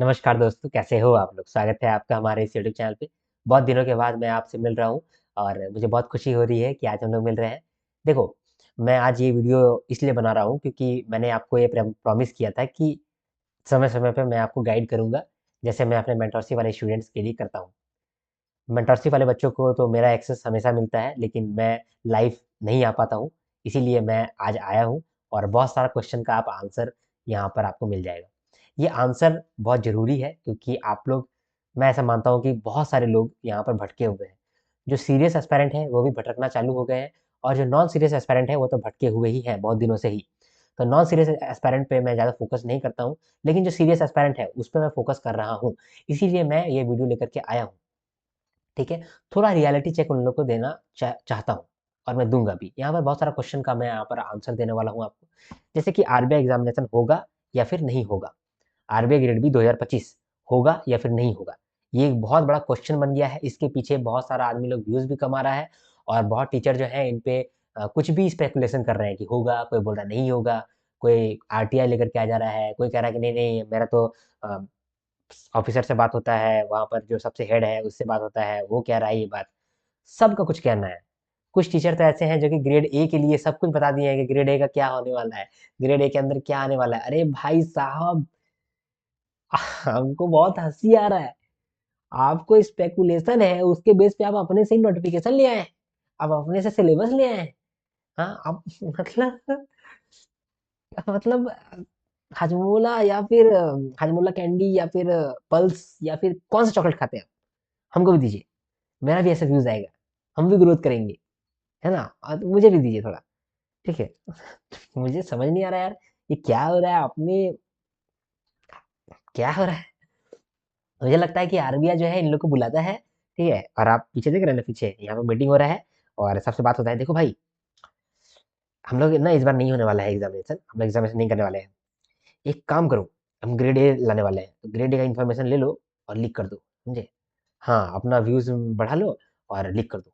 नमस्कार दोस्तों, कैसे हो आप लोग? स्वागत है आपका हमारे इस यूट्यूब चैनल पे। बहुत दिनों के बाद मैं आपसे मिल रहा हूँ और मुझे बहुत खुशी हो रही है कि आज हम लोग मिल रहे हैं। देखो, मैं आज ये वीडियो इसलिए बना रहा हूँ क्योंकि मैंने आपको ये प्रॉमिस किया था कि समय-समय पे मैं आपको गाइड करूँगा, जैसे मैं अपने मेंटरशिप वाले स्टूडेंट्स के लिए करता हूँ। मेंटरशिप वाले बच्चों को तो मेरा एक्सेस हमेशा मिलता है, लेकिन मैं लाइव नहीं आ पाता हूँ, इसीलिए मैं आज आया हूँ और बहुत सारा क्वेश्चन का आप आंसर यहाँ पर आपको मिल जाएगा। ये आंसर बहुत ज़रूरी है क्योंकि आप लोग मैं ऐसा मानता हूँ कि बहुत सारे लोग यहाँ पर भटके हुए हैं। जो सीरियस एस्पायरेंट हैं, वो भी भटकना चालू हो गए हैं और जो नॉन सीरियस एस्पायरेंट हैं, वो तो भटके हुए ही हैं बहुत दिनों से ही। तो नॉन सीरियस एस्पायरेंट पे मैं ज़्यादा फ़ोकस नहीं करता हूँ, लेकिन जो सीरियस एस्पायरेंट है, उस पे मैं फ़ोकस कर रहा हूँ। इसीलिए मैं ये वीडियो लेकर के आया हूँ। ठीक है? थोड़ा रियलिटी चेक उन लोग को देना चाहता हूँ और मैं दूँगा भी। यहाँ पर बहुत सारा क्वेश्चन का मैं यहाँ पर आंसर देने वाला हूँ आपको। जैसे कि आरबीआई एग्ज़ामिनेशन होगा या फिर नहीं होगा? आरबीआई ग्रेड बी 2025 होगा या फिर नहीं होगा? ये एक बहुत बड़ा क्वेश्चन बन गया है। इसके पीछे बहुत सारा आदमी लोग व्यूज़ भी कमा रहा है और बहुत टीचर जो हैं इन पे कुछ भी स्पेकुलेशन कर रहे हैं कि होगा, कोई बोल रहा है नहीं होगा, कोई आरटीआई लेकर के आ जा रहा है, कोई कह रहा है कि नहीं-नहीं मेरा तो अ, ऑफिसर से बात होता है, वहाँ पर जो सबसे हेड है उससे बात होता है, वो कह रहा है ये बात। सबका कुछ कहना है। कुछ टीचर तो ऐसे हैं जो कि ग्रेड ए के लिए सब कुछ बता दिए हैं कि ग्रेड ए का क्या होने वाला है, ग्रेड ए के अंदर क्या आने वाला है। अरे भाई साहब, हमको बहुत हँसी आ रहा है। आपको स्पेकुलेशन है, उसके बेस पे आप अपने से ही नोटिफ़िकेशन ले आए हैं। आप अपने से सिलेबस ले आए हैं। हाँ, आप मतलब हाजमोला या फिर हाजमोला कैंडी या फिर पल्स या फिर कौन-सा चॉकलेट खाते हैं आप? हमको भी दीजिए। मेरा भी ऐसा व्यूज़ आएगा। हम भी ग्रोथ करेंगे, है ना? तो मुझे भी दीजिए थोड़ा, ठीक है? मुझे समझ नहीं आ रहा यार, ये क्या हो रहा है अपने क्या हो रहा है? मुझे लगता है कि आरबीआई जो है इन लोग को बुलाता है, ठीक है? और आप पीछे देख रहे हैं ना पीछे, यहाँ पे मीटिंग हो रहा है और सबसे बात होता है, देखो भाई, हम लोग ना इस बार नहीं होने वाला है एग्ज़ामिनेशन, हम लोग एग्ज़ामिनेशन नहीं करने वाले हैं। एक काम करो, हम ग्रेड ए लाने वाले हैं, तो ग्रेड ए का इन्फॉर्मेशन ले लो और लीक कर दो, समझे? हाँ, अपना व्यूज़ बढ़ा लो और लीक कर दो,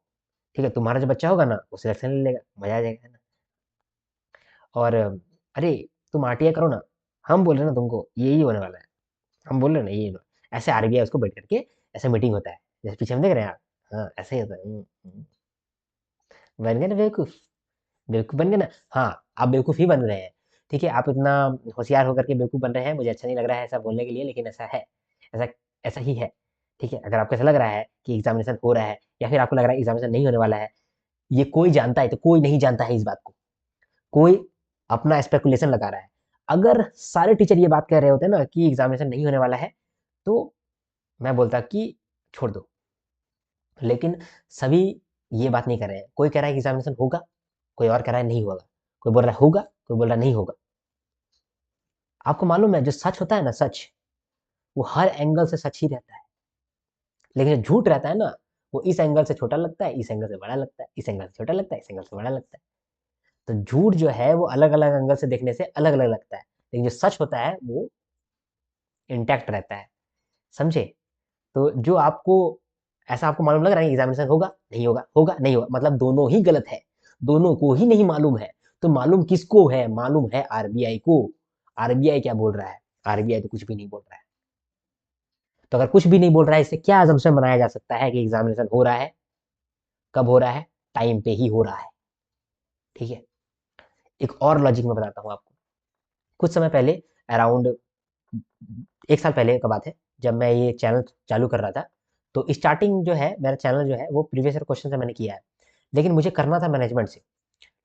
ठीक है? तुम्हारा जो बच्चा होगा ना, वो सिलेक्शन ले लेगा, मज़ा आ जाएगा, है ना? और अरे, तुम आरटीआई करो ना, हम बोल रहे हैं ना तुमको, यही होने वाला है। हम बोल रहे हैं ना यही ऐसे आरबीआई उसको बैठ करके ऐसे मीटिंग होता है, जैसे पीछे हम देख रहे हैं आप? हाँ, ऐसे ही होता है। बन गए ना बेवकूफ़? बेवकूफ़ बन गए ना? हाँ, आप बेवकूफ़ ही बन रहे हैं, ठीक है? आप इतना होशियार होकर के बेवकूफ़ बन रहे हैं, मुझे अच्छा नहीं लग रहा है ऐसा बोलने के लिए, लेकिन ऐसा है। ऐसा ऐसा ही है, ठीक है? अगर आपको ऐसा लग रहा है कि एग्ज़ामिनेशन हो रहा है या फिर आपको लग रहा है एग्ज़ामिनेशन नहीं होने वाला है, ये कोई जानता है तो कोई नहीं जानता है इस बात को। कोई अपना स्पेकुलेशन लगा रहा है। अगर सारे टीचर ये बात कह रहे होते ना कि एग्ज़ामिनेशन नहीं होने वाला है, तो मैं बोलता कि छोड़ दो। लेकिन सभी ये बात नहीं कर रहे हैं। कोई कह रहा है कि एग्ज़ामिनेशन होगा, कोई और कह रहा है नहीं होगा। कोई बोल रहा है होगा, कोई बोल रहा है नहीं होगा। आपको मालूम है जो सच होता है ना सच, वो हर एंगल से सच ही रहता है। लेकिन जो झूठ रहता है ना, वो इस एंगल से छोटा लगता है, इस एंगल से बड़ा लगता है, इस एंगल से छोटा लगता है, इस एंगल से बड़ा लगता है। तो झूठ जो है वो अलग-अलग एंगल से देखने से अलग-अलग लगता है। लेकिन जो सच होता है वो इंटैक्ट रहता है। समझे? तो जो आपको ऐसा आपको मालूम लग रहा है एग्जामिनेशन होगा, नहीं होगा, मतलब दोनों ही गलत है। दोनों को ही नहीं मालूम है। तो मालूम किसको है? मालूम है आरबीआई को। आरबीआई क्या बोल रहा है? आरबीआई तो कुछ भी नहीं बोल रहा है। तो अगर कुछ भी नहीं बोल रहा है, इससे क्या assumption बनाया जा सकता है कि एग्जामिनेशन हो रहा है? कब हो रहा है? टाइम पे ही हो रहा है। ठीक है? एक और लॉजिक मैं बताता हूँ आपको। कुछ समय पहले अराउंड 1 साल पहले का बात है, जब मैं ये चैनल चालू कर रहा था, तो स्टार्टिंग जो है, मेरा चैनल जो है, वो प्रीवियस ईयर क्वेश्चन से मैंने किया है। लेकिन मुझे करना था मैनेजमेंट से,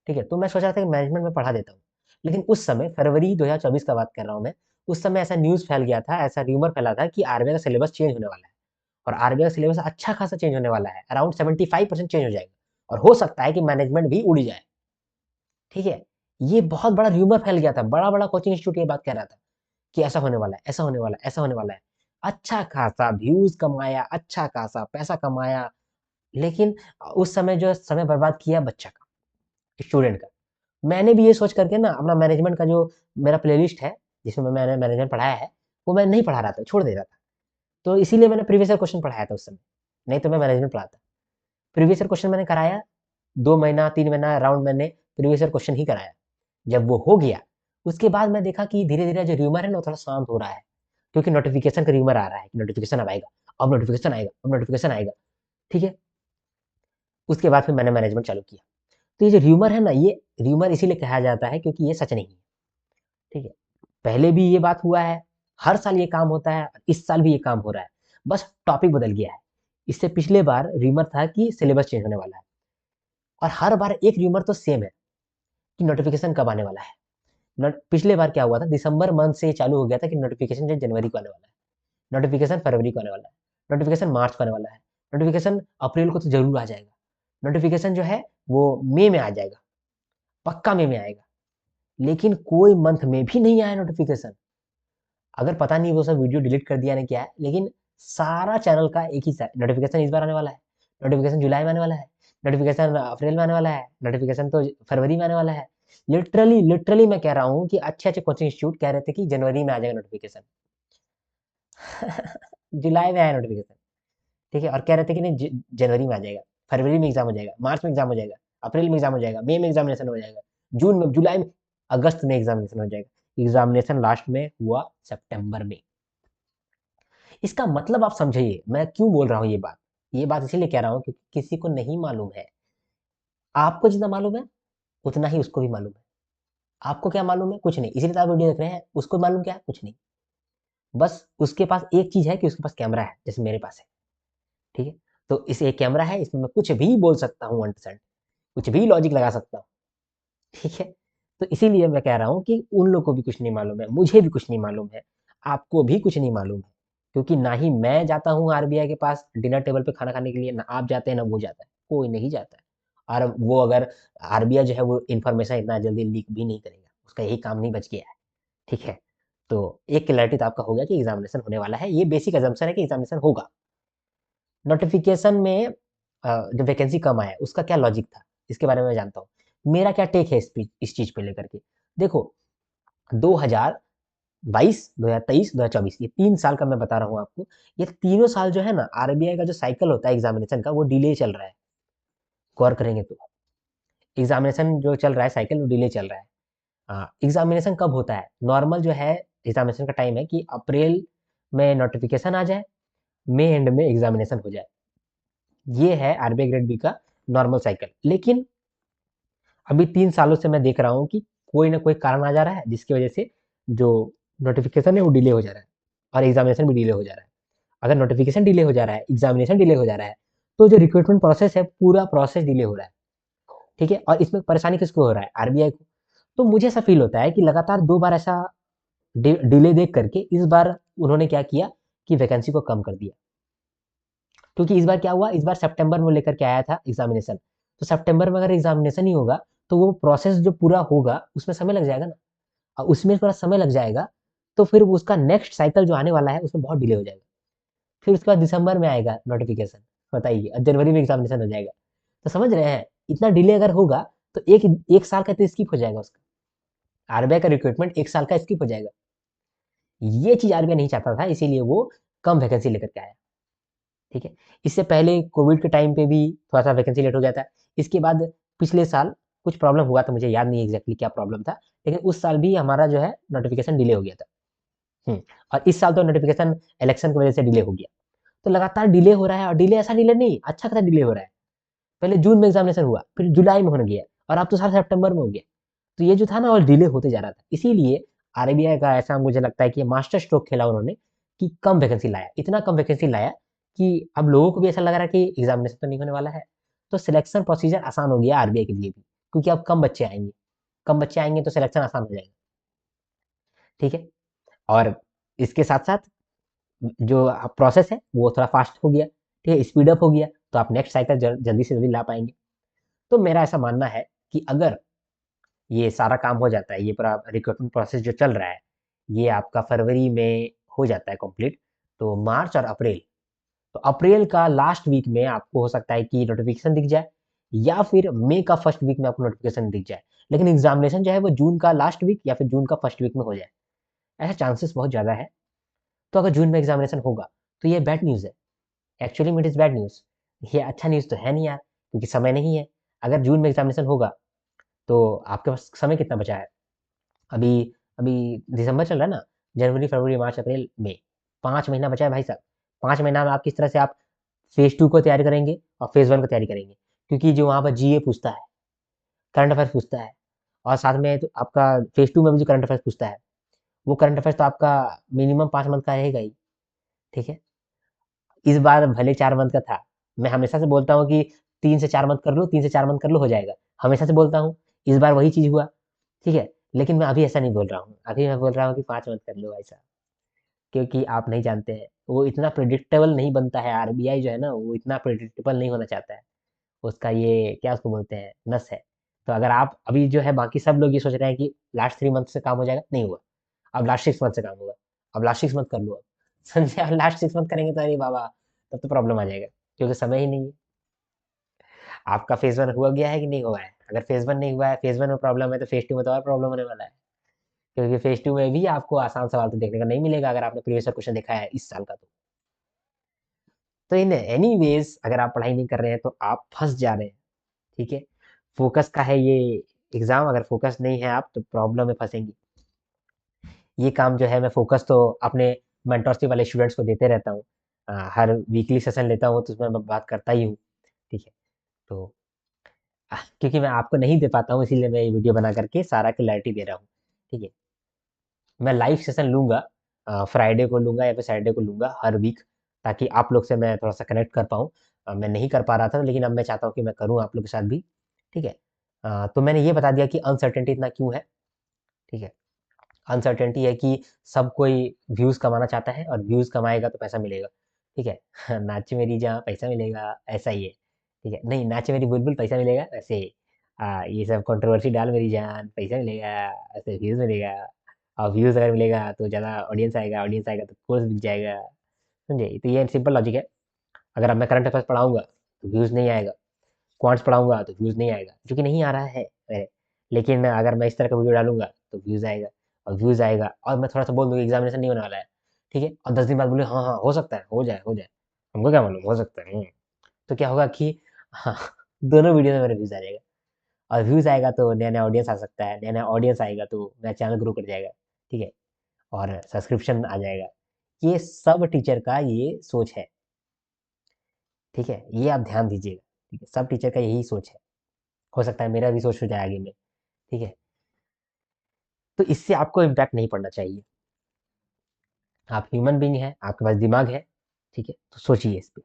ठीक है? तो मैं सोच रहा था कि मैनेजमेंट में पढ़ा देता हूँ। लेकिन उस समय फरवरी 2024 का बात कर रहा हूँ मैं, उस समय ऐसा न्यूज़ फैल गया था, ऐसा र्यूमर फैला था कि आरबीआई का सिलेबस चेंज होने वाला है और आरबीआई का सिलेबस अच्छा खासा चेंज होने वाला है, अराउंड 75% चेंज हो जाएगा और हो सकता है कि मैनेजमेंट भी उड़ जाए, ठीक है? ये बहुत बड़ा र्यूमर फैल गया था, बड़ा-बड़ा कोचिंग इंस्टीट्यूट ये बात कह रहा था। कि ऐसा होने वाला है, ऐसा होने वाला है, ऐसा होने वाला है। अच्छा खासा व्यूज़ कमाया, अच्छा खासा पैसा कमाया, लेकिन उस समय जो समय बर्बाद किया बच्चा का, स्टूडेंट का। मैंने भी ये सोच करके ना अपना मैनेजमेंट का जो मेरा प्लेलिस्ट है, जिसमें मैंने मैनेजमेंट पढ़ाया है, वो मैं नहीं पढ़ा रहा था, छोड़ दे रहा था। तो इसीलिए मैंने प्रीवियस ईयर क्वेश्चन पढ़ाया था उस समय, नहीं तो मैं मैनेजमेंट पढ़ाता। प्रीवियस ईयर क्वेश्चन मैंने कराया, 2 महीना, 3 महीना अराउंड मैंने प्रीवियस ईयर क्वेश्चन ही कराया। जब वो हो गया, उसके बाद मैं देखा कि धीरे-धीरे जो र्यूमर है ना, वो थोड़ा शांत हो रहा है। क्योंकि नोटिफिकेशन का र्यूमर आ रहा है कि नोटिफिकेशन अब आएगा, अब नोटिफिकेशन आएगा, अब नोटिफिकेशन आएगा। ठीक है, उसके बाद फिर मैंने मैनेजमेंट चालू किया। तो ये जो र्यूमर है ना, ये र्यूमर इसीलिए कहा जाता है क्योंकि ये सच नहीं है। ठीक है, पहले भी ये बात हुआ है, हर साल ये काम होता है, इस साल भी ये काम हो रहा है, बस टॉपिक बदल गया है। इससे पिछले बार र्यूमर था कि सिलेबस चेंज होने वाला है, और हर बार एक र्यूमर तो सेम है कि नोटिफिकेशन कब आने वाला है। पिछले बार क्या हुआ था, दिसंबर मंथ से चालू हो गया था कि नोटिफिकेशन जो जनवरी को आने वाला है, नोटिफिकेशन फरवरी को आने वाला है, नोटिफिकेशन मार्च को आने वाला है, नोटिफिकेशन अप्रैल को तो जरूर आ जाएगा, नोटिफिकेशन जो है वो मई में आ जाएगा, पक्का मई में आएगा। लेकिन कोई मंथ में भी नहीं आया नोटिफिकेशन। अगर पता नहीं वो सब वीडियो डिलीट कर दिया ने क्या है, लेकिन सारा चैनल का एक ही नोटिफिकेशन इस बार आने वाला है, नोटिफिकेशन जुलाई में आने वाला है, नोटिफिकेशन अप्रैल में आने वाला है, नोटिफिकेशन तो फरवरी में आने वाला है। लिटरली लिटरली मैं कह रहा हूँ कि अच्छे अच्छे कोचिंग इंस्टीट्यूट कह रहे थे कि जनवरी में आ जाएगा नोटिफिकेशन। जुलाई में आया नोटिफिकेशन। ठीक है, और कह रहे थे कि नहीं जनवरी में आ जाएगा, फरवरी में एग्जाम हो जाएगा, मार्च में एग्जाम हो जाएगा, अप्रैल में एग्जाम हो जाएगा, मई में एग्जामिनेशन हो जाएगा, जून में, जुलाई में, अगस्त में एग्जामिनेशन हो जाएगा। एग्जामिनेशन लास्ट में हुआ सितंबर में। इसका मतलब आप समझिए मैं क्यों बोल रहा हूँ ये बात। ये बात इसीलिए कह रहा हूँ क्योंकि किसी को नहीं मालूम है। आपको जितना मालूम है उतना ही उसको भी मालूम है। आपको क्या मालूम है? कुछ नहीं, इसीलिए तो आप वीडियो देख रहे हैं। उसको मालूम क्या है? कुछ नहीं। बस उसके पास एक चीज है कि उसके पास कैमरा है, जैसे मेरे पास है। ठीक है, तो इसे एक कैमरा है, इसमें मैं कुछ भी बोल सकता हूँ 1%, कुछ भी लॉजिक लगा सकता हूँ। ठीक है, तो इसीलिए मैं कह रहा हूँ कि उन लोग को भी कुछ नहीं मालूम है, मुझे भी कुछ नहीं मालूम है, आपको भी कुछ नहीं मालूम है। क्योंकि ना ही मैं जाता हूँ आरबीआई के पास डिनर टेबल पे खाना खाने के लिए, ना आप जाते हैं, ना वो जाता है, कोई नहीं जाता है। और वो अगर आरबीआई जो है वो इन्फॉर्मेशन इतना जल्दी लीक भी नहीं करेगा, उसका यही काम नहीं बच गया है। ठीक है, तो एक क्लैरिटी तो आपका हो गया कि एग्जामिनेशन होने वाला है, ये बेसिक अजम्पशन है कि एग्जामिनेशन होगा। नोटिफिकेशन में जो वैकेंसी कम आया उसका क्या लॉजिक था, इसके बारे में मैं जानता हूँ। मेरा क्या टेक है इस चीज पे लेकर के। देखो, 2022, 2023, 2024, ये 3 साल का मैं बता रहा हूँ आपको। ये तीनों साल जो है ना, आरबीआई का जो साइकिल होता है एग्जामिनेशन का, वो डिले चल रहा है। गौर करेंगे तो एग्जामिनेशन जो चल रहा है साइकिल, वो डिले चल रहा है। एग्जामिनेशन कब होता है? नॉर्मल जो है एग्जामिनेशन का टाइम है कि अप्रैल में नोटिफिकेशन आ जाए, मई एंड में एग्जामिनेशन हो जाए। ये है आरबीआई ग्रेड बी का नॉर्मल साइकिल। लेकिन अभी 3 सालों से मैं देख रहा हूँ कि कोई ना कोई कारण आ जा रहा है जिसकी वजह से जो नोटिफिकेशन है वो डिले हो जा रहा है, और एग्जामिनेशन भी डिले हो जा रहा है। अगर नोटिफिकेशन डिले हो जा रहा है, एग्जामिनेशन डिले हो जा रहा है, तो जो रिक्रूटमेंट प्रोसेस है, पूरा प्रोसेस डिले हो रहा है। ठीक है, और इसमें परेशानी किसको हो रहा है? आरबीआई को। तो मुझे ऐसा फील होता है कि लगातार 2 बार ऐसा डिले देख करके इस बार उन्होंने क्या किया कि वैकेंसी को कम कर दिया। क्योंकि इस बार क्या हुआ, इस बार सितंबर में लेकर के आया था एग्जामिनेशन, तो सितंबर में अगर एग्जामिनेशन ही होगा तो वो प्रोसेस जो पूरा होगा उसमें समय लग जाएगा ना, और उसमें थोड़ा समय लग जाएगा, तो फिर उसका नेक्स्ट साइकिल जो आने वाला है उसमें बहुत डिले हो जाएगा। फिर उसके बाद दिसंबर में आएगा नोटिफिकेशन, बताइए, और जनवरी में एग्जामिनेशन हो जाएगा। तो समझ रहे हैं, इतना डिले अगर होगा तो एक एक साल का तो स्किप हो जाएगा उसका। आरबीआई का रिक्रूटमेंट एक साल का स्किप हो जाएगा। ये चीज आरबीआई नहीं चाहता था, इसीलिए वो कम वैकेंसी लेकर के आया। ठीक है, इससे पहले कोविड के टाइम पे भी थोड़ा सा वैकेंसी लेट हो गया था। इसके बाद पिछले साल कुछ प्रॉब्लम हुआ था, मुझे याद नहीं एग्जैक्टली क्या प्रॉब्लम था, लेकिन उस साल भी हमारा जो है नोटिफिकेशन डिले हो गया था। और इस साल तो नोटिफिकेशन इलेक्शन की वजह से डिले हो गया। तो लगातार डिले हो रहा है, और डिले ऐसा डिले नहीं, अच्छा खासा डिले हो रहा है। पहले जून में एग्जामिनेशन हुआ, फिर जुलाई में होने गया, और अब तो सारा सितंबर में हो गया। तो ये जो था ना, वो डिले होते जा रहा था। इसीलिए आरबीआई का ऐसा मुझे लगता है कि मास्टर स्ट्रोक खेला उन्होंने, कि कम वैकेंसी लाया, इतना कम वैकेंसी लाया कि अब लोगों को भी ऐसा लग रहा है कि एग्जामिनेशन तो नहीं होने वाला है। तो सिलेक्शन प्रोसीजर आसान हो गया आरबीआई के लिए भी, क्योंकि अब कम बच्चे आएंगे, कम बच्चे आएंगे तो सिलेक्शन आसान हो जाएगा। ठीक है, और इसके साथ साथ जो प्रोसेस है वो थोड़ा फास्ट हो गया। ठीक है, स्पीड अप हो गया, तो आप नेक्स्ट साइकिल जल्दी से जल्दी ला पाएंगे। तो मेरा ऐसा मानना है कि अगर ये सारा काम हो जाता है, ये पूरा रिक्रूटमेंट प्रोसेस जो चल रहा है, ये आपका फरवरी में हो जाता है कंप्लीट, तो मार्च और अप्रैल, तो अप्रैल का लास्ट वीक में आपको हो सकता है कि नोटिफिकेशन दिख जाए, या फिर मई का फर्स्ट वीक में आपको नोटिफिकेशन दिख जाए। लेकिन एग्जामिनेशन जो है वो जून का लास्ट वीक या फिर जून का फर्स्ट वीक में हो जाए, ऐसा चांसेस बहुत ज़्यादा है। तो अगर जून में एग्जामिनेशन होगा तो ये बैड न्यूज़ है। Actually it is bad news. ये अच्छा न्यूज़ तो है नहीं यार, क्योंकि समय नहीं है। अगर जून में एग्जामिनेशन होगा तो आपके पास समय कितना बचा है? अभी अभी दिसंबर चल रहा है ना, जनवरी, फरवरी, मार्च, अप्रैल, मई, 5 महीना बचा है भाई साहब। 5 महीना में आप किस तरह से आप फेज़ 2 को तैयारी करेंगे और फेज़ 1 को तैयारी करेंगे? क्योंकि जो वहाँ पर जीए पूछता है, करंट अफेयर्स पूछता है, और साथ में तो आपका फेज़ 2 में भी जो करंट अफेयर्स पूछता है, वो करंट अफेयर्स तो आपका मिनिमम 5 मंथ का रहेगा ही, ठीक है? इस बार भले 4 मंथ का था, मैं हमेशा से बोलता हूँ कि 3 से 4 मंथ कर लो, 3 से 4 मंथ कर लो, हो जाएगा। हमेशा से बोलता हूँ, इस बार वही चीज़ हुआ, ठीक है? लेकिन मैं अभी ऐसा नहीं बोल रहा हूँ, अभी मैं बोल रहा हूँ कि 5 मंथ कर लो भाई साहब, क्योंकि आप नहीं जानते हैं, वो इतना प्रेडिक्टेबल नहीं बनता है, आरबीआई जो है ना, वो इतना प्रेडिक्टेबल नहीं होना चाहता है। उसका ये क्या उसको बोलते हैं, नस है। तो अगर आप अभी जो है बाकी सब लोग ये सोच रहे हैं कि लास्ट 3 मंथ से काम हो जाएगा, नहीं हुआ। अब लास्ट 6 मंथ से काम होगा। अब लास्ट 6 मंथ कर लो अब। समझे? अब लास्ट 6 मंथ करेंगे तो अरे बाबा, तब तो प्रॉब्लम आ जाएगा, क्योंकि समय ही नहीं है। आपका फेज़ 1 हुआ गया है कि नहीं हुआ है? अगर फेज़ 1 नहीं हुआ है, फेज़ 1 में प्रॉब्लम है, तो फेज़ 2 में तो और प्रॉब्लम होने वाला है। क्योंकि फेज़ 2 में भी आपको आसान सवाल तो देखने को नहीं मिलेगा, अगर आपने प्रीवियस ईयर क्वेश्चन देखा है इस साल का तो। तो इन एनीवेज़ अगर आप पढ़ाई नहीं कर रहे हैं तो आप फँस जा रहे हैं, ठीक है? फ़ोकस का है ये एग्ज़ाम, अगर फ़ोकस नहीं है आप तो प्रॉब्लम में फँसेंगी। ये काम जो है मैं फ़ोकस तो अपने मेंटरशिप वाले स्टूडेंट्स को देते रहता हूँ। हर वीकली सेशन लेता हूँ तो उसमें मैं बात करता ही हूँ, ठीक है? तो क्योंकि मैं आपको नहीं दे पाता हूँ, इसीलिए मैं ये वीडियो बना करके सारा क्लैरिटी दे रहा हूँ, ठीक है? मैं लाइव सेशन लूँगा, फ्राइडे को लूँगा या फिर सैटरडे को लूँगा हर वीक, ताकि आप लोग से मैं थोड़ा-सा कनेक्ट कर पाऊँ। मैं नहीं कर पा रहा था, लेकिन अब मैं चाहता हूँ कि मैं करूँ आप लोग के साथ भी, ठीक है? तो मैंने ये बता दिया कि अनसर्टेनिटी इतना क्यों है, ठीक है? अनसर्टेनिटी है कि सब कोई व्यूज़ कमाना चाहता है, और व्यूज़ कमाएगा तो पैसा मिलेगा, ठीक है? नाच मेरी जान पैसा मिलेगा, ऐसा ही है, ठीक है? नहीं, नाच मेरी बुलबुल पैसा मिलेगा, वैसे ये सब कंट्रोवर्सी डाल मेरी जान पैसा मिलेगा, ऐसे व्यूज़ मिलेगा, और व्यूज़ अगर मिलेगा तो ज़्यादा ऑडियंस आएगा तो कोर्स बिक जाएगा, समझे? तो ये सिंपल लॉजिक है। अगर अब मैं करंट अफेयर्स पढ़ाऊँगा, तो व्यूज़ नहीं आएगा, क्वांट्स पढ़ाऊँगा तो व्यूज़ नहीं आएगा, जो कि नहीं आ रहा है मेरे। लेकिन अगर मैं इस तरह का वीडियो डालूँगा तो व्यूज़ आएगा, और व्यूज़ आएगा और मैं थोड़ा-सा बोल दूँ कि एग्ज़ामिनेशन नहीं होने वाला है, ठीक है? और 10 दिन बाद बोले हाँ, हाँ, हो सकता है, हो जाए। हमको क्या मालूम, हो सकता है। तो क्या होगा कि हाँ, दोनों वीडियो में मेरा व्यूज़ आ जाएगा, और व्यूज़ आएगा तो नया-नया ऑडियंस आ सकता है, नया-नया ऑडियंस आएगा तो मेरा चैनल ग्रो कर जाएगा, ठीक है? और सब्सक्रिप्शन आ जाएगा। ये सब टीचर का ये सोच है, ठीक है? ये आप ध्यान दीजिएगा, ठीक है? सब टीचर का यही सोच है। हो सकता है मेरा भी सोच हो जाए आगे में, ठीक है? तो इससे आपको इम्पैक्ट नहीं पड़ना चाहिए। आप ह्यूमन बीइंग हैं, आपके पास दिमाग है, ठीक है? तो सोचिए इस पे।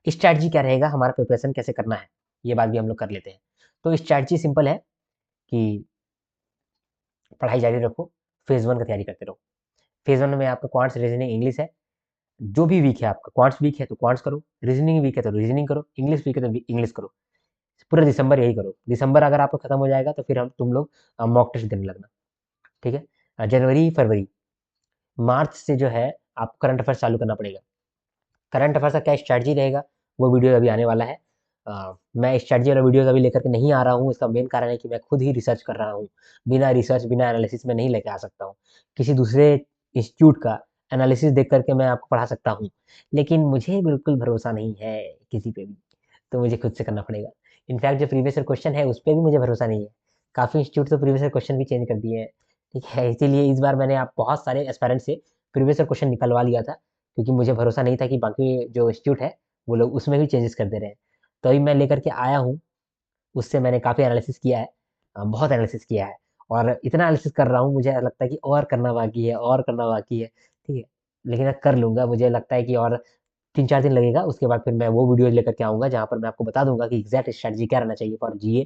स्ट्रैटेजी क्या रहेगा, हमारा प्रिपरेशन कैसे करना है? ये बात भी हम लोग कर लेते हैं। तो स्ट्रैटेजी सिंपल है कि पढ़ाई जारी रखो, फेज़ 1 का तैयारी करते रहो। फेज़ 1 में आपका क्वांट्स, रीज़निंग, इंग्लिश है। जो भी वीक है आपका, क्वांट्स वीक है तो क्वांट्स करो, रीज़निंग वीक है तो रीज़निंग करो, इंग्लिश वीक है तो इंग्लिश करो। पूरा दिसंबर यही करो। दिसंबर अगर आपका खत्म हो जाएगा तो फिर हम तुम लोग मॉक टेस्ट देने लगना, ठीक है? जनवरी, फरवरी, मार्च से जो है आपको करंट अफेयर्स चालू करना पड़ेगा। करंट अफेयर्स का क्या स्ट्रैटेजी रहेगा, वो वीडियो अभी आने वाला है। मैं स्ट्रैटेजी वाला वीडियोज़ अभी लेकर के नहीं आ रहा हूँ, इसका मेन कारण है कि मैं खुद ही रिसर्च कर रहा हूँ। बिना रिसर्च, बिना एनालिसिस मैं नहीं लेके आ सकता हूँ। किसी दूसरे इंस्टीट्यूट का एनालिसिस देख कर के मैं आपको पढ़ा सकता हूँ, लेकिन मुझे बिल्कुल भरोसा नहीं है किसी पे भी, तो मुझे खुद से करना पड़ेगा। इनफैक्ट जो प्रीवियस ईयर क्वेश्चन है, उस पे भी मुझे भरोसा नहीं है। काफ़ी इंस्टीट्यूट तो प्रीवियस ईयर क्वेश्चन भी चेंज कर दिए हैं, ठीक है? इसीलिए इस बार मैंने आप बहुत सारे एस्पायरेंट से प्रीवियस ईयर क्वेश्चन निकलवा लिया था, क्योंकि मुझे भरोसा नहीं था कि बाकी जो इंस्टीट्यूट है, वो लोग उसमें भी चेंजेस कर दे रहे हैं। तो अभी मैं लेकर के आया हूँ, उससे मैंने काफ़ी एनालिसिस किया है, बहुत एनालिसिस किया है, और इतना एनालिसिस कर रहा हूँ, मुझे लगता है कि और करना बाकी है, और करना बाकी है, ठीक है? लेकिन मैं कर लूँगा, मुझे लगता है कि और 3-4 दिन लगेगा, उसके बाद फिर मैं वो वीडियो लेकर के आऊँगा, जहाँ पर मैं आपको बता दूँगा कि एग्ज़ैक्ट स्ट्रैटेजी क्या रहना चाहिए फॉर जीए,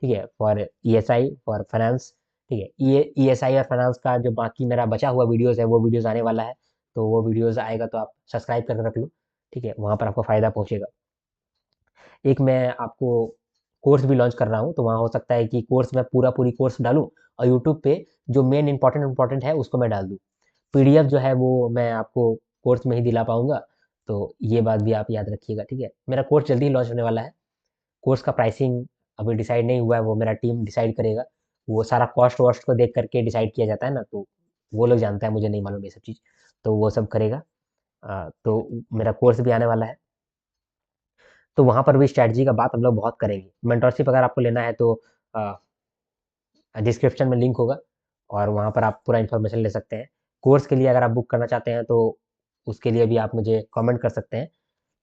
ठीक है? फॉर ईएसआई, फॉर फाइनेंस, ठीक है? ये ईएसआई और फाइनेंस का जो बाकी मेरा बचा हुआ वीडियोज़ है, वो वीडियोज़ आने वाला है, तो वो वीडियोज़ आएगा तो आप सब्सक्राइब करके रख लो, ठीक है? वहाँ पर आपको फ़ायदा पहुँचेगा। एक मैं आपको कोर्स भी लॉन्च कर रहा हूँ, तो वहाँ हो सकता है कि कोर्स में पूरी कोर्स डालूँ, और यूट्यूब पे जो मेन इम्पोर्टेंट है उसको मैं डाल दूँ। पीडीएफ जो है वो मैं आपको कोर्स में ही दिला पाऊँगा, तो ये बात भी आप याद रखिएगा, ठीक है? मेरा कोर्स जल्दी ही लॉन्च होने वाला है। कोर्स का प्राइसिंग अभी डिसाइड नहीं हुआ है, वो मेरा टीम डिसाइड करेगा। वो सारा कॉस्ट-वॉस्ट को देख कर के डिसाइड किया जाता है ना, तो वो लोग जानता है, मुझे नहीं मालूम ये सब चीज़, तो वो सब करेगा। तो मेरा कोर्स भी आने वाला है। तो वहाँ पर भी स्ट्रैटेजी का बात हम लोग बहुत करेंगे। मेंटरशिप अगर आपको लेना है तो अ, डिस्क्रिप्शन में लिंक होगा, और वहाँ पर आप पूरा इन्फॉर्मेशन ले सकते हैं। कोर्स के लिए अगर आप बुक करना चाहते हैं तो उसके लिए भी आप मुझे कमेंट कर सकते हैं,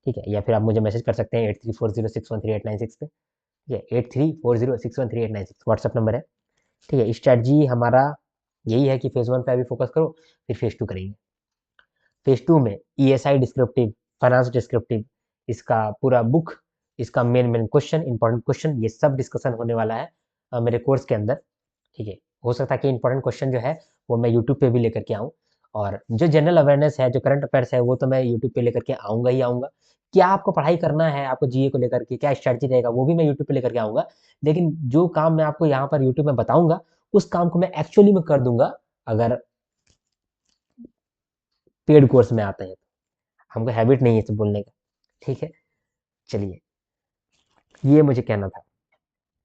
ठीक है? या फिर आप मुझे मैसेज कर सकते हैं 8340613896 पे, ठीक है? 8340613896 व्हाट्सएप नंबर है, ठीक है? स्ट्रैटेजी हमारा यही है कि फेज़ 1 पे अभी फोकस करो, फिर फेज़ 2 करेंगे। फेज़ 2 में ईएसआई डिस्क्रिप्टिव, फाइनेंस डिस्क्रिप्टिव, इसका पूरा बुक, इसका मेन क्वेश्चन, इंपॉर्टेंट क्वेश्चन, ये सब डिस्कशन होने वाला है मेरे कोर्स के अंदर, ठीक है? हो सकता है कि इंपॉर्टेंट क्वेश्चन जो है वो मैं यूट्यूब पे भी लेकर के आऊँ, और जो जनरल अवेयरनेस है, जो करंट अफेयर्स है, वो तो मैं यूट्यूब पे लेकर के आऊँगा ही आऊँगा। क्या आपको पढ़ाई करना है, आपको जीए को लेकर के क्या स्ट्रैटेजी रहेगा, वो भी मैं यूट्यूब पे लेकर के आऊँगा। लेकिन जो काम मैं आपको यहाँ पर यूट्यूब में बताऊँगा, उस काम को मैं एक्चुअली में कर दूँगा, अगर पेड कोर्स में आते हैं। हमको हैबिट नहीं है इसे बोलने का, ठीक है? चलिए, ये मुझे कहना था।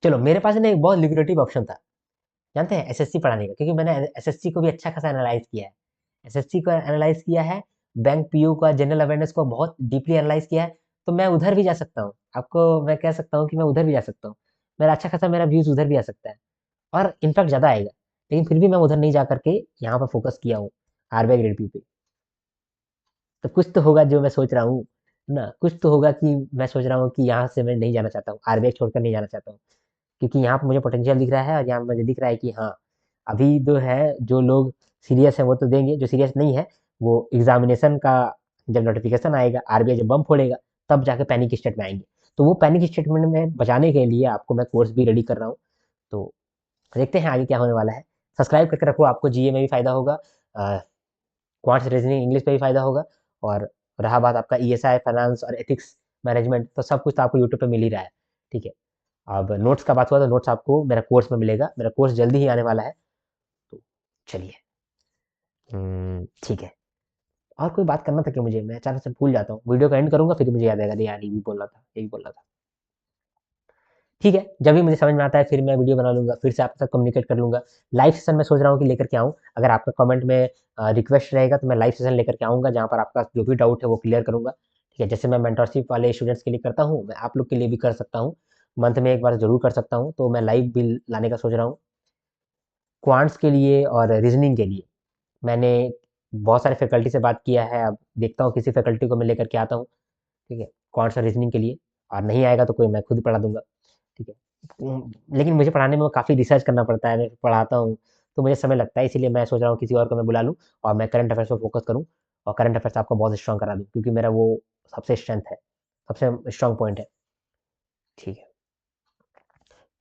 चलो, मेरे पास ना एक बहुत ल्यूक्रेटिव ऑप्शन था, जानते हैं? एसएससी पढ़ाने का, क्योंकि मैंने एसएससी को भी अच्छा खासा एनालाइज़ किया है। एसएससी को एनालाइज़ किया है, बैंक पीओ का जनरल अवेयरनेस को बहुत डीपली एनालाइज़ किया है, तो मैं उधर भी जा सकता हूँ। आपको मैं कह सकता हूँ कि मैं उधर भी जा सकता हूँ। मेरा अच्छा खासा मेरा व्यूज़ उधर भी आ सकता है, और इनफैक्ट ज़्यादा आएगा। लेकिन फिर भी मैं उधर नहीं जा कर के यहाँ पर फ़ोकस किया हूँ, आरबीआई ग्रेड बी पे। तो कुछ तो होगा जो मैं सोच रहा हूँ, ना? कुछ तो होगा कि मैं सोच रहा हूँ कि यहाँ से मैं नहीं जाना चाहता हूँ, आरबीआई छोड़कर नहीं जाना चाहता हूँ। क्योंकि यहाँ पे मुझे पोटेंशियल दिख रहा है, और यहाँ पे मुझे दिख रहा है कि हाँ, अभी जो है, जो लोग सीरियस हैं वो तो देंगे, जो सीरियस नहीं है वो एग्जामिनेशन का जब नोटिफिकेशन आएगा, आरबीआई जब बम फोड़ेगा, तब जाके पैनिक स्टेट में आएंगे। तो वो पैनिक स्टेटमेंट में बचाने के लिए आपको मैं कोर्स भी रेडी कर रहा हूँ। तो देखते हैं आगे क्या होने वाला है। सब्सक्राइब करके रखो, आपको जीए में भी फायदा होगा, क्वांट्स रीजनिंग इंग्लिश में भी फायदा होगा, और रहा बात आपका ईएसआई, फाइनेंस और एथिक्स मैनेजमेंट, तो सब कुछ तो आपको यूट्यूब पे मिल ही रहा है, ठीक है? अब नोट्स का बात हुआ, तो नोट्स आपको मेरा कोर्स में मिलेगा, मेरा कोर्स जल्दी ही आने वाला है। तो चलिए, ठीक है। और कोई बात करना था क्या मुझे? मैं अचानक से भूल जाता हूँ, वीडियो को एंड करूंगा फिर मुझे याद आएगा, अरे यार ये भी बोलना था, यही बोलना था। ठीक है, जब भी मुझे समझ में आता है फिर मैं वीडियो बना लूंगा, फिर से आपके साथ कम्युनिकेट कर लूंगा। लाइव सेशन मैं सोच रहा हूँ कि लेकर के आऊँ, अगर आपका कमेंट में रिक्वेस्ट रहेगा तो मैं लाइव सेशन लेकर के आऊँगा, जहाँ पर आपका जो भी डाउट है वो क्लियर करूंगा, ठीक है? जैसे मैं मेंटरशिप वाले स्टूडेंट्स के लिए करता हूँ, मैं आप लोग के लिए भी कर सकता हूँ, मंथ में एक बार जरूर कर सकता हूँ, तो मैं लाइव भी लाने का सोच रहा हूँ। क्वांट्स के लिए और रीजनिंग के लिए मैंने बहुत सारे फैकल्टी से बात किया है, अब देखता हूँ किसी फैकल्टी को मैं लेकर के आता हूँ, ठीक है? क्वांट्स और रीजनिंग के लिए, और नहीं आएगा तो कोई मैं खुद पढ़ा दूंगा, ठीक है? लेकिन मुझे पढ़ाने में काफ़ी रिसर्च करना पड़ता है, मैं पढ़ाता हूँ, तो मुझे समय लगता है, इसीलिए मैं सोच रहा हूँ किसी और को मैं बुला लूँ, और मैं करंट अफेयर्स पे फोकस करूँ, और करंट अफेयर्स आपको बहुत स्ट्रॉन्ग करा दूँ, क्योंकि मेरा वो सबसे स्ट्रेंथ है, सबसे स्ट्रॉन्ग पॉइंट है, ठीक है?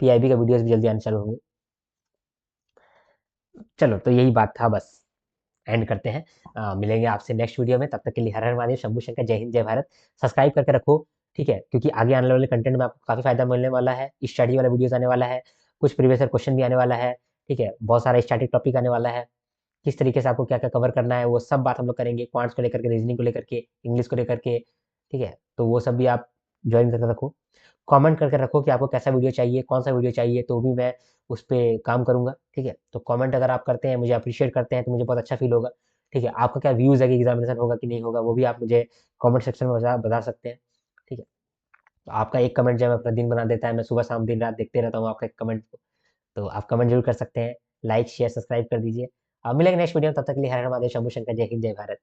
पीआईबी का वीडियोज़ भी जल्दी आने चालू होंगे। चलो, तो यही बात था बस, एंड करते हैं। मिलेंगे आपसे नेक्स्ट वीडियो में, तब तक के लिए हर हर महादेव, शंभू शंकर, जय हिंद, जय भारत। सब्सक्राइब करके रखो, ठीक है? क्योंकि आगे आने वाले कंटेंट में आपको काफ़ी फायदा मिलने वाला है, स्टडी वाला वीडियोस आने वाला है, कुछ प्रीवियस ईयर क्वेश्चन भी आने वाला है, ठीक है? बहुत सारा स्टैटिक टॉपिक आने वाला है, किस तरीके से आपको क्या क्या कवर करना है, वो सब बात हम लोग करेंगे, क्वांट्स को लेकर के, रीजनिंग को लेकर के, इंग्लिश को लेकर के, ठीक है? तो वो सब भी आप ज्वाइन करके रखो, कमेंट करके रखो कि आपको कैसा वीडियो चाहिए, कौन सा वीडियो चाहिए, तो भी मैं उस पर काम करूंगा, ठीक है? तो कमेंट अगर आप करते हैं, मुझे अप्रिशिएट करते हैं, तो मुझे बहुत अच्छा फील होगा, ठीक है? आपका क्या व्यूज़ है कि एग्जामिनेशन होगा कि नहीं होगा, वो भी आप मुझे कमेंट सेक्शन में बता बता सकते हैं, ठीक है? तो आपका एक कमेंट जो है अपना दिन बना देता है, मैं सुबह शाम दिन रात देखते रहता हूँ आपका एक कमेंट को, तो आप कमेंट जरूर कर सकते हैं, लाइक शेयर सब्सक्राइब कर दीजिए। मिलेंगे नेक्स्ट वीडियो में, तब तक के लिए हर हर महादेव, शंभू शंकर, जय हिंद, जय भारत।